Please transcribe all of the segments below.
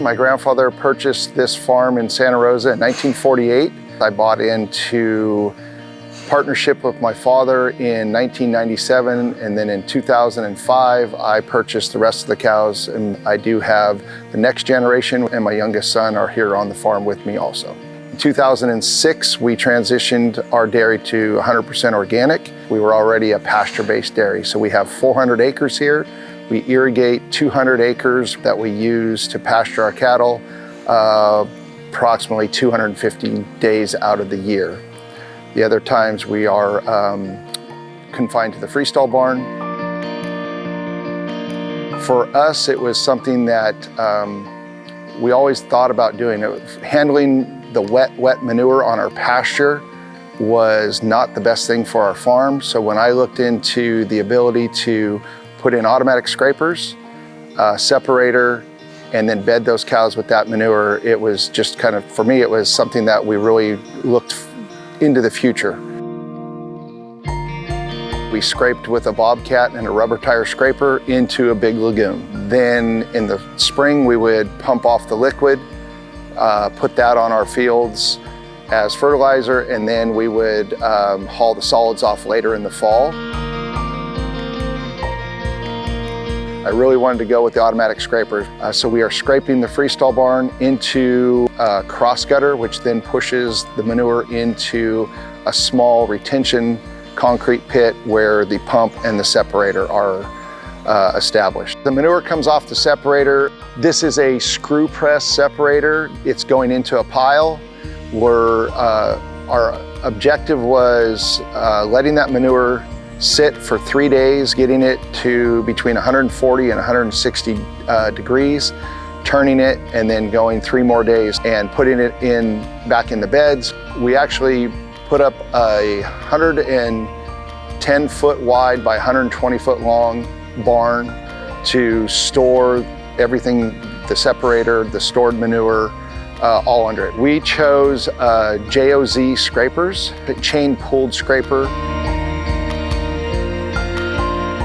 My grandfather purchased this farm in Santa Rosa in 1948. I bought into partnership with my father in 1997, and then in 2005 I purchased the rest of the cows, and I do have the next generation, and my youngest son are here on the farm with me also. In 2006 we transitioned our dairy to 100% organic. We were already a pasture-based dairy, so we have 400 acres here. We irrigate 200 acres that we use to pasture our cattle approximately 250 days out of the year. The other times we are confined to the freestall barn. For us, it was something that we always thought about doing. Handling the wet manure on our pasture was not the best thing for our farm. So when I looked into the ability to put in automatic scrapers, separator, and then bed those cows with that manure, it was just kind of, for me, it was something that we really looked into the future. We scraped with a bobcat and a rubber tire scraper into a big lagoon. Then in the spring, we would pump off the liquid, put that on our fields as fertilizer, and then we would haul the solids off later in the fall. I really wanted to go with the automatic scraper. So we are scraping the freestall barn into a cross gutter, which then pushes the manure into a small retention concrete pit where the pump and the separator are established. The manure comes off the separator. This is a screw press separator. It's going into a pile where our objective was letting that manure sit for 3 days, getting it to between 140 and 160 degrees, turning it, and then going 3 more days and putting it back in the beds. We actually put up a 110 foot wide by 120 foot long barn to store everything, the separator, the stored manure, all under it. We chose JOZ scrapers, a chain pulled scraper.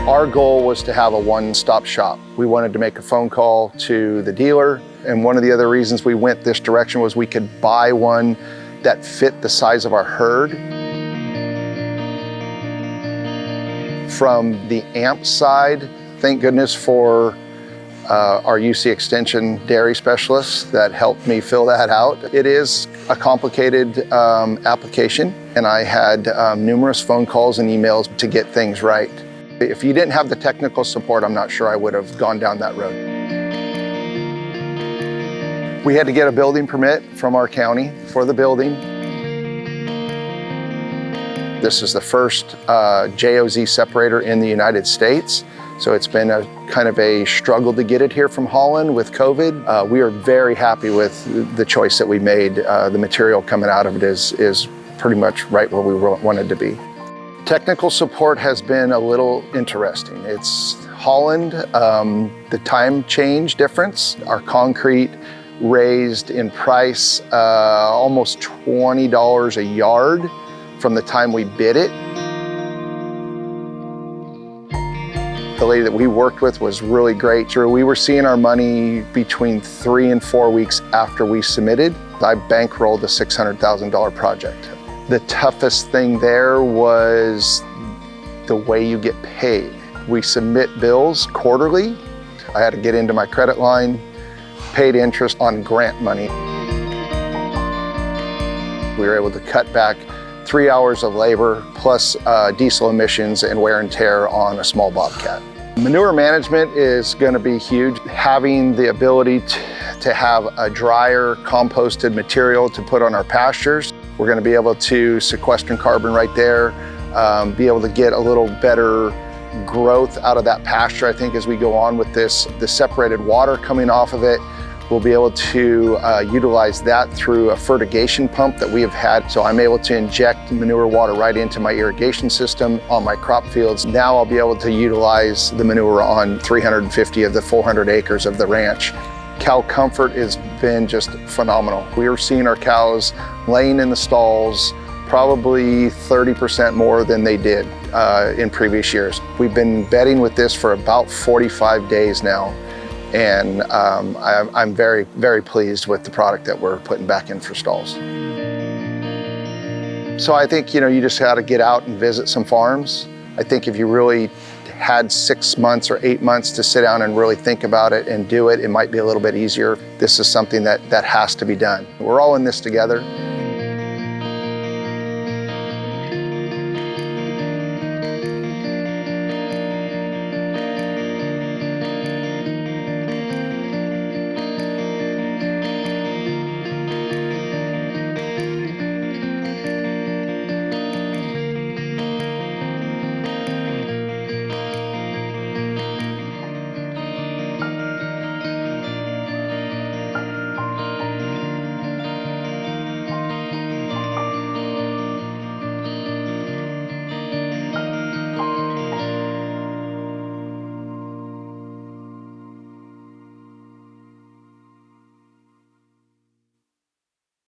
Our goal was to have a one-stop shop. We wanted to make a phone call to the dealer, and one of the other reasons we went this direction was we could buy one that fit the size of our herd. From the AMMP side, thank goodness for our UC Extension dairy specialists that helped me fill that out. It is a complicated application, and I had numerous phone calls and emails to get things right. If you didn't have the technical support, I'm not sure I would have gone down that road. We had to get a building permit from our county for the building. This is the first JOZ separator in the United States. So it's been a kind of a struggle to get it here from Holland with COVID. We are very happy with the choice that we made. The material coming out of it is pretty much right where we wanted to be. Technical support has been a little interesting. It's Holland, the time change difference. Our concrete raised in price almost $20 a yard from the time we bid it. The lady that we worked with was really great. We were seeing our money between 3 and 4 weeks after we submitted. I bankrolled a $600,000 project. The toughest thing there was the way you get paid. We submit bills quarterly. I had to get into my credit line, paid interest on grant money. We were able to cut back 3 hours of labor plus diesel emissions and wear and tear on a small bobcat. Manure management is going to be huge. Having the ability to have a drier composted material to put on our pastures. We're going to be able to sequester carbon right there, be able to get a little better growth out of that pasture. I think as we go on with this, the separated water coming off of it, we'll be able to utilize that through a fertigation pump that we have had. So I'm able to inject manure water right into my irrigation system on my crop fields. Now I'll be able to utilize the manure on 350 of the 400 acres of the ranch. Cow comfort has been just phenomenal. We are seeing our cows laying in the stalls probably 30% more than they did in previous years. We've been bedding with this for about 45 days now, And I'm very, very pleased with the product that we're putting back in for stalls. So I think, you just got to get out and visit some farms. I think if you really had 6 months or 8 months to sit down and really think about it and do it, it might be a little bit easier. This is something that has to be done. We're all in this together.